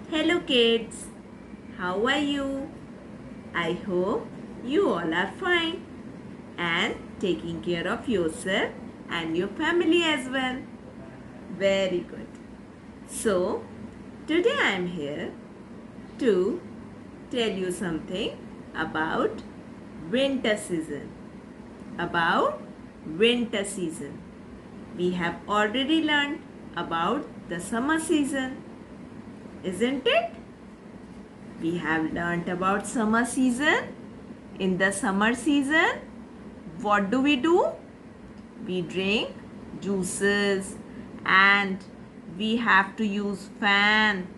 Hello kids, how are you? I hope you all are fine and taking care of yourself and your family as well. Very good. So, today I am here to tell you something about winter season. About winter season. We have already learned about the summer season, isn't it? We have learnt about summer season. In the summer season, what do? We drink juices and we have to use fan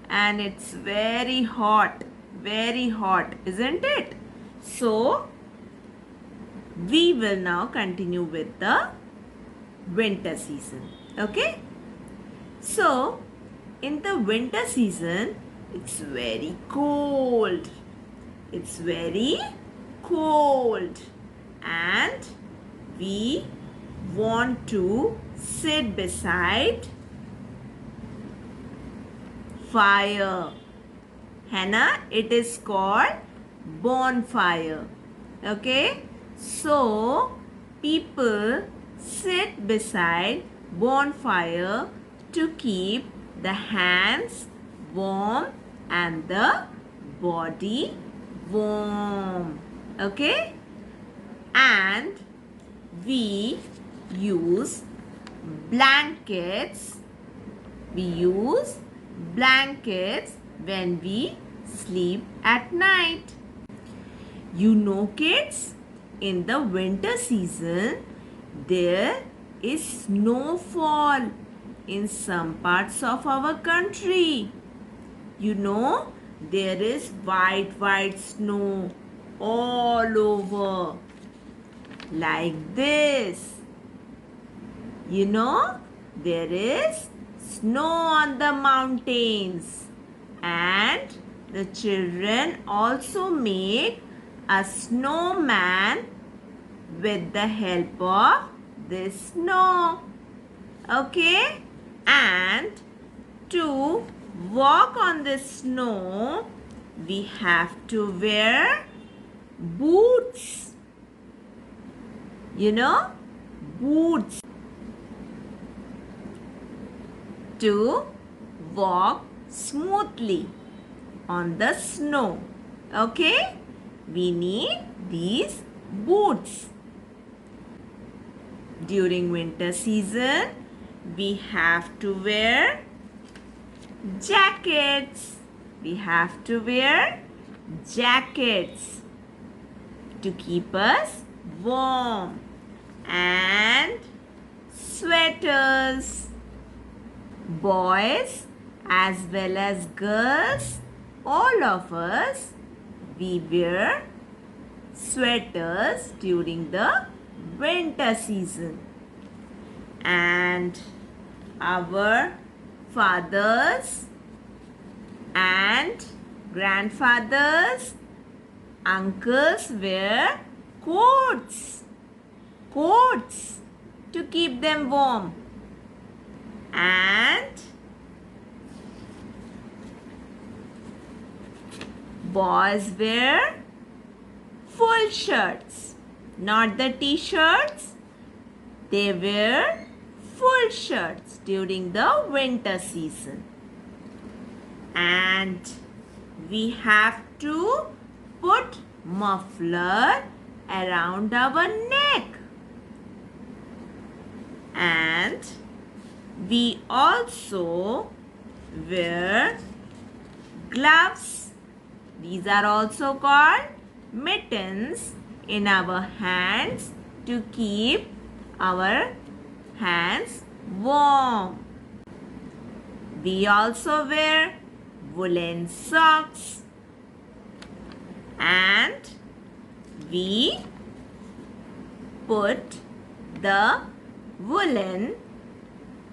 and it's very hot, isn't it? So, we will now continue with the winter season. Okay? So, in the winter season, it's very cold. It's very cold. And we want to sit beside fire. Hannah, it is called bonfire. Okay? So, people sit beside bonfire to keep the hands warm and the body warm. Okay? And we use blankets. We use blankets when we sleep at night. You know, kids, in the winter season, there is snowfall in some parts of our country. You know, there is white snow all over like this. You know, there is snow on the mountains and the children also make a snowman with the help of this snow. Okay? And to walk on the snow, we have to wear boots. You know, boots to walk smoothly on the snow. Okay? We need these boots. During winter season, we have to wear jackets. We have to wear jackets to keep us warm and sweaters. Boys as well as girls, all of us, we wear sweaters during the winter season. And our fathers and grandfathers, uncles wear coats to keep them warm. And boys wear full shirts, not the t-shirts. They wear full shirts during the winter season. And we have to put muffler around our neck. And we also wear gloves. These are also called mittens in our hands to keep our hands warm. We also wear woolen socks and we put the woolen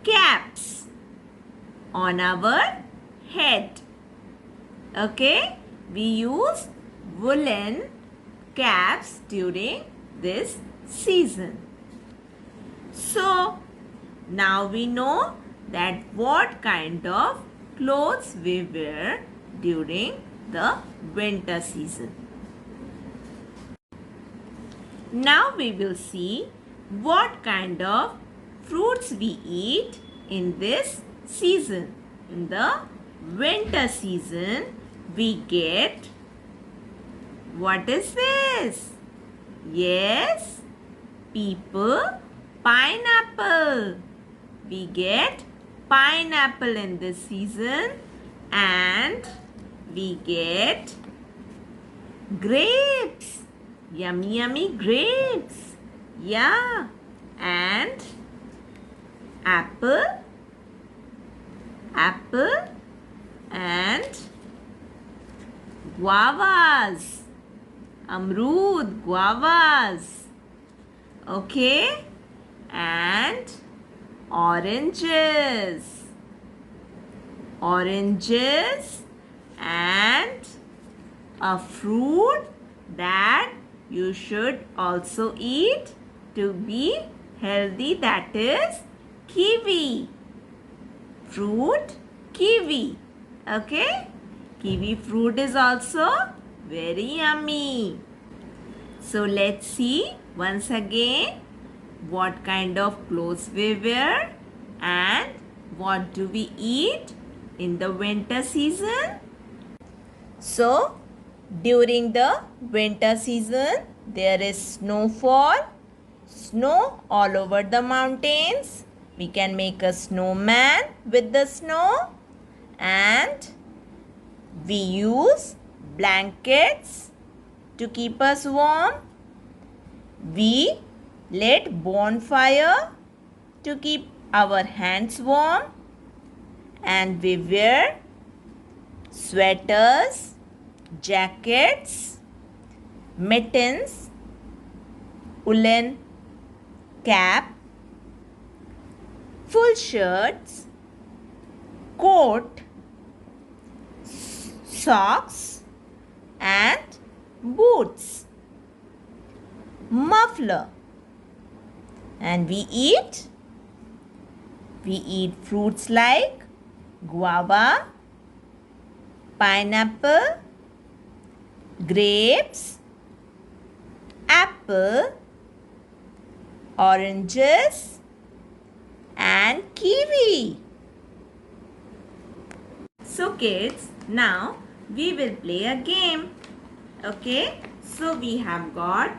caps on our head. Okay? We use woolen caps during this season. So, now we know that what kind of clothes we wear during the winter season. Now we will see what kind of fruits we eat in this season. In the winter season, we get, what is this? Yes, people, pineapple. We get pineapple in this season, and we get grapes. Yummy, yummy grapes. Yeah. And apple, and guavas. Amrud, guavas. Okay. And oranges. And a fruit that you should also eat to be healthy, that is kiwi. Fruit, kiwi. Okay? Kiwi fruit is also very yummy. So let's see once again what kind of clothes we wear and what do we eat in the winter season. So during the winter season, there is snowfall, snow all over the mountains. We can make a snowman with the snow, and we use blankets to keep us warm. We lit bonfire to keep our hands warm, and we wear sweaters, jackets, mittens, woolen cap, full shirts, coat, socks and boots, muffler. And we eat fruits like guava, pineapple, grapes, apple, oranges and kiwi. So kids, now we will play a game. Okay, so we have got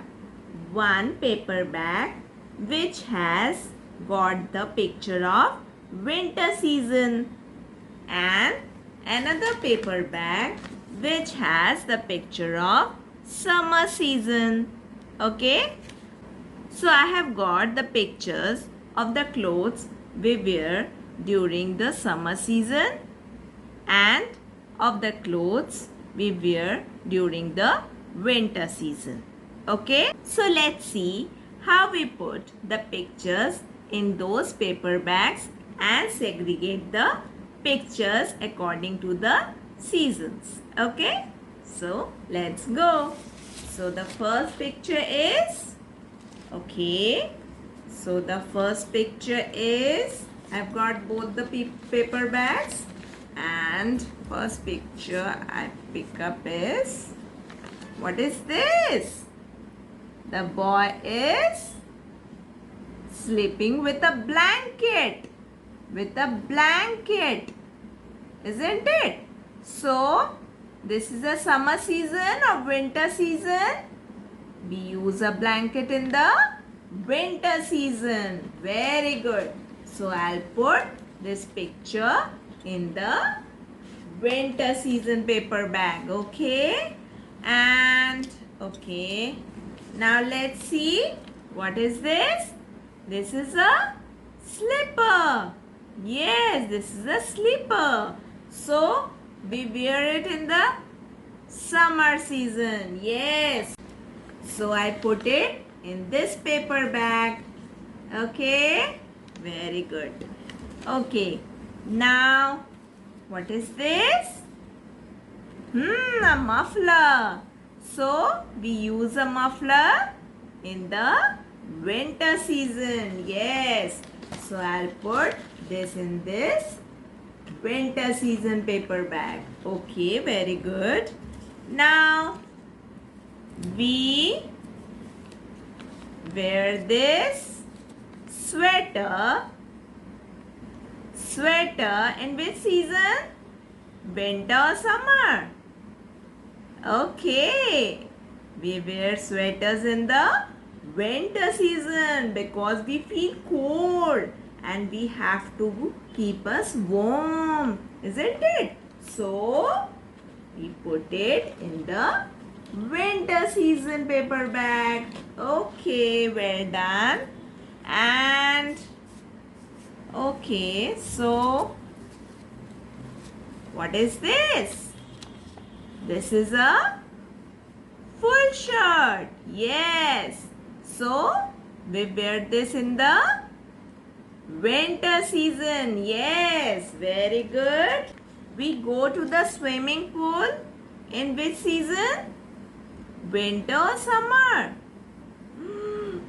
one paper bag which has got the picture of winter season, and another paper bag which has the picture of summer season. Okay, so I have got the pictures of the clothes we wear during the summer season and of the clothes we wear during the winter season. Okay, so let's see how we put the pictures in those paper bags and segregate the pictures according to the seasons. Okay, so let's go. So the first picture is, okay, so the first picture is, I've got both the paper bags, and first picture I pick up is, what is this? The boy is sleeping with a blanket. Isn't it? So this is a summer season or winter season. We use a blanket in the winter season. Very good. So I'll put this picture in the winter season paper bag. Okay. And okay. Now let's see. What is this? This is a slipper. Yes, this is a slipper. So we wear it in the summer season. Yes. So I put it in this paper bag. Okay. Very good. Okay. Now, what is this? A muffler. So we use a muffler in the winter season. Yes. So I'll put this in this winter season paper bag. Okay, very good. Now we wear this sweater. Sweater in which season? Winter or summer? Okay. We wear sweaters in the winter season because we feel cold and we have to keep us warm, isn't it? So we put it in the winter season paper bag. Okay, well done. And okay, so what is this? This is a full shirt. Yes. So we wear this in the winter season. Yes, very good. We go to the swimming pool in which season? Winter or summer?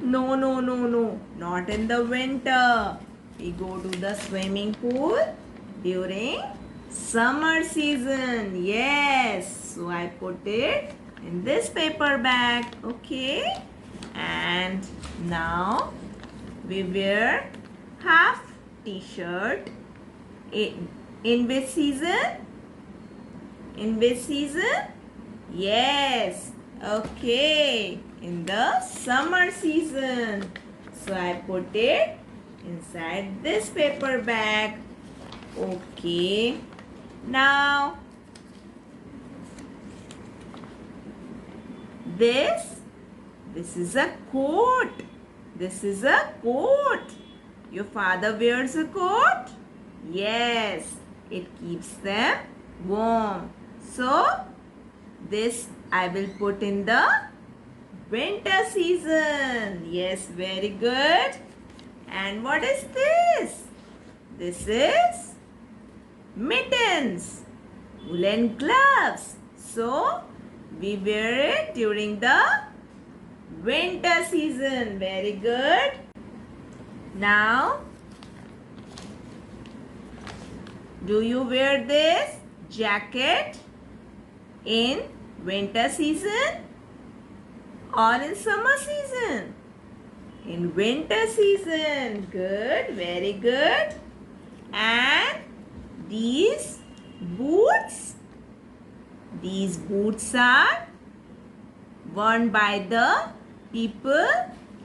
No, no, no, no. Not in the winter. We go to the swimming pool during summer season. Yes. So I put it in this paper bag. Okay. And now we wear half t-shirt in which season? In which season? Yes. Okay. In the summer season. So I put it inside this paper bag. Okay. Now this is a coat. This is a coat. Your father wears a coat? Yes. It keeps them warm. So this I will put in the winter season. Yes, very good. And what is this? This is mittens, woolen gloves. So we wear it during the winter season. Very good. Now, do you wear this jacket in winter season or in summer season? In winter season. Good, very good. And these boots are worn by the people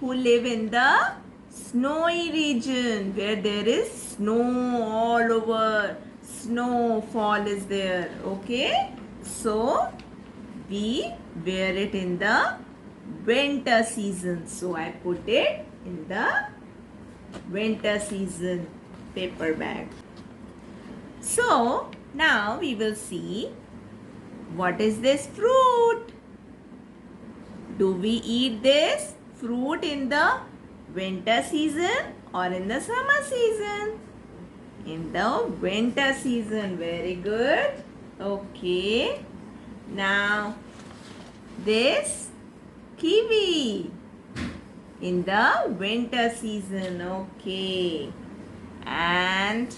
who live in the snowy region where there is snow all over. Snowfall is there. Okay. So we wear it in the winter season. So I put it in the winter season paper bag. So now we will see what is this fruit. Do we eat this fruit in the winter season or in the summer season? In the winter season. Very good. Okay. Now this kiwi in the winter season. Okay. And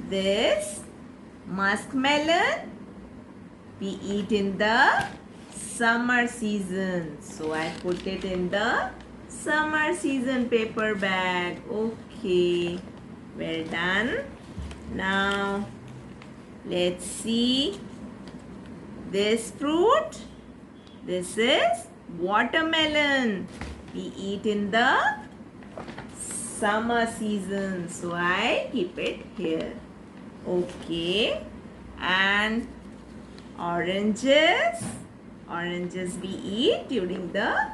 this muskmelon we eat in the summer season. So I put it in the summer season paper bag. Okay. Well done. Now let's see this fruit. This is watermelon. We eat in the summer season. So I keep it here. Okay. And oranges. Oranges we eat during the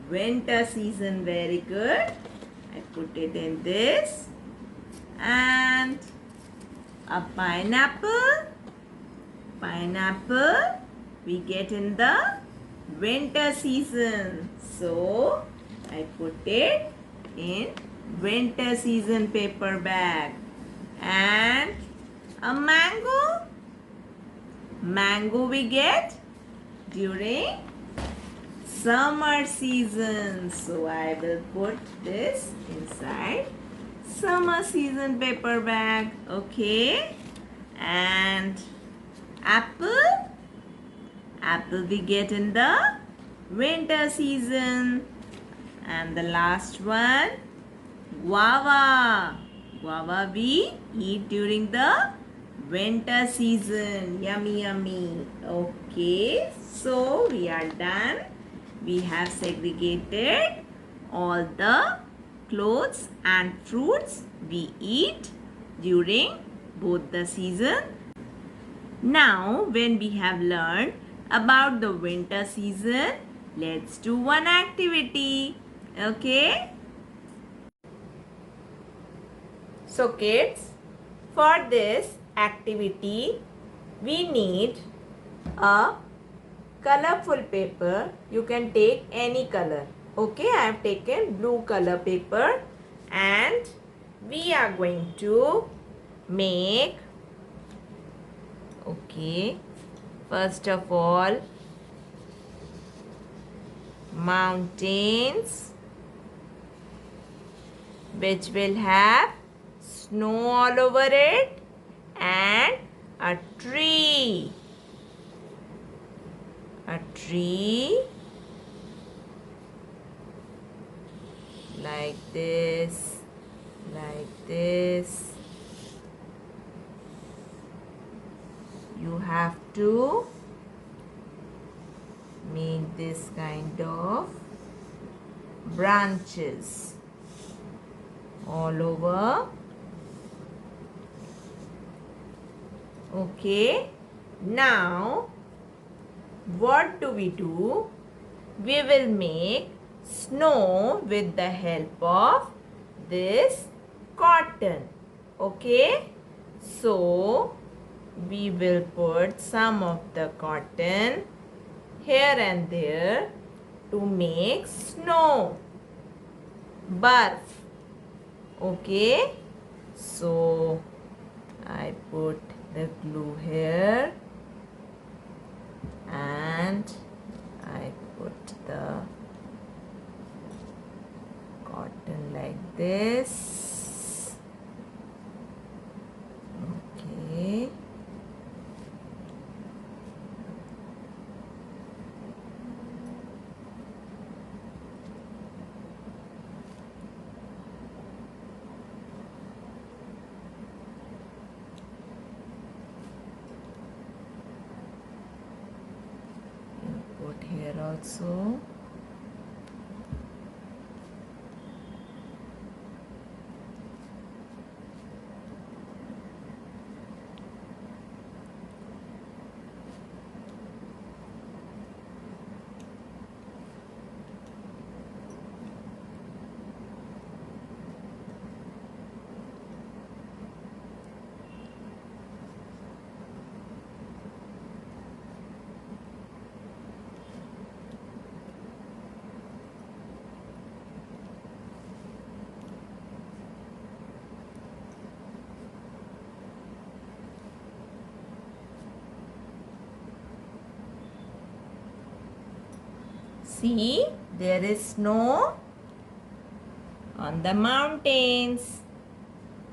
winter season. Very good. I put it in this. And a pineapple. Pineapple we get in the winter season. So I put it in winter season paper bag. And a mango. Mango we get during summer season. So I will put this inside summer season paper bag. Okay. And apple. Apple we get in the winter season. And the last one, guava. Guava we eat during the winter season. Yummy, yummy. Okay, so we are done. We have segregated all the clothes and fruits we eat during both the season. Now, when we have learned about the winter season, let's do one activity. Okay? So kids, for this activity, we need a colorful paper. You can take any color. Okay, I have taken blue color paper and we are going to make, okay, first of all, mountains which will have snow all over it and a tree. A tree like this, like this. You have to make this kind of branches all over. Okay, now what do? We will make snow with the help of this cotton. Okay, so we will put some of the cotton here and there to make snow, barf. Okay, so I put the glue here and I put the cotton like this. Okay. Put here also. See, there is snow on the mountains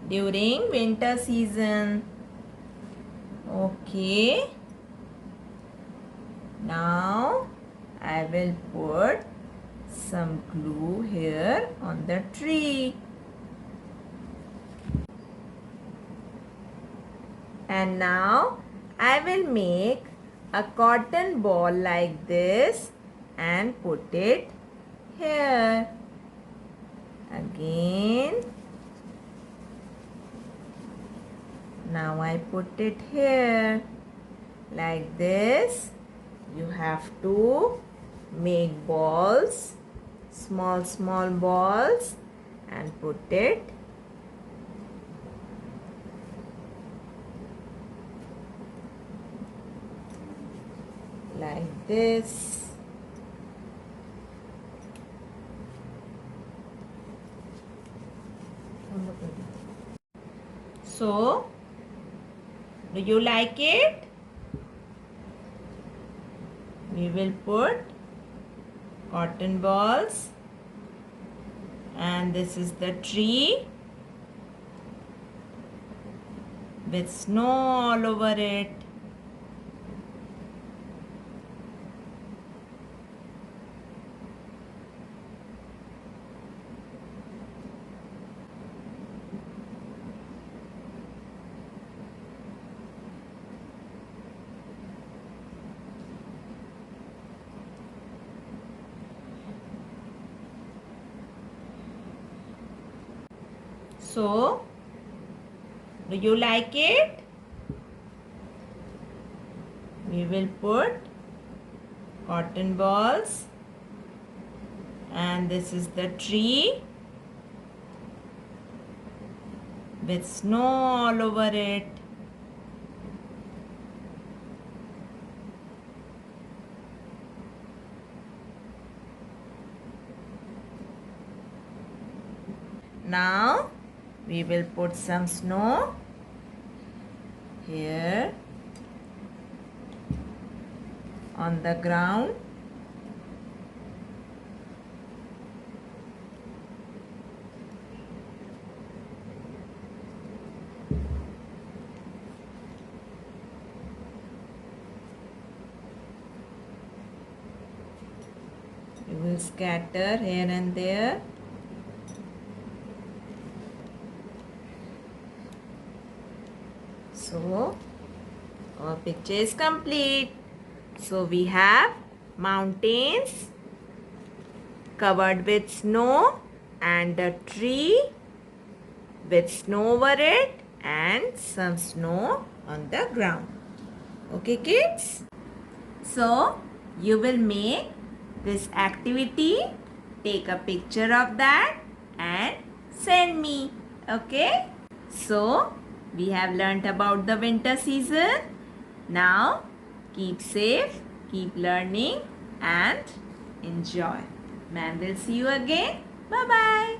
during winter season. Okay. Now I will put some glue here on the tree. And now I will make a cotton ball like this and put it here. Again. Now I put it here. Like this. You have to make balls, small balls, and put it like this. So, do you like it? We will put cotton balls and this is the tree with snow all over it. So, do you like it? We will put cotton balls, and this is the tree with snow all over it. Now we will put some snow here on the ground. We will scatter here and there. So our picture is complete. So we have mountains covered with snow and a tree with snow over it and some snow on the ground. Okay, kids? So you will make this activity, take a picture of that and send me. Okay? So we have learnt about the winter season. Now keep safe, keep learning and enjoy. Ma'am will see you again. Bye-bye.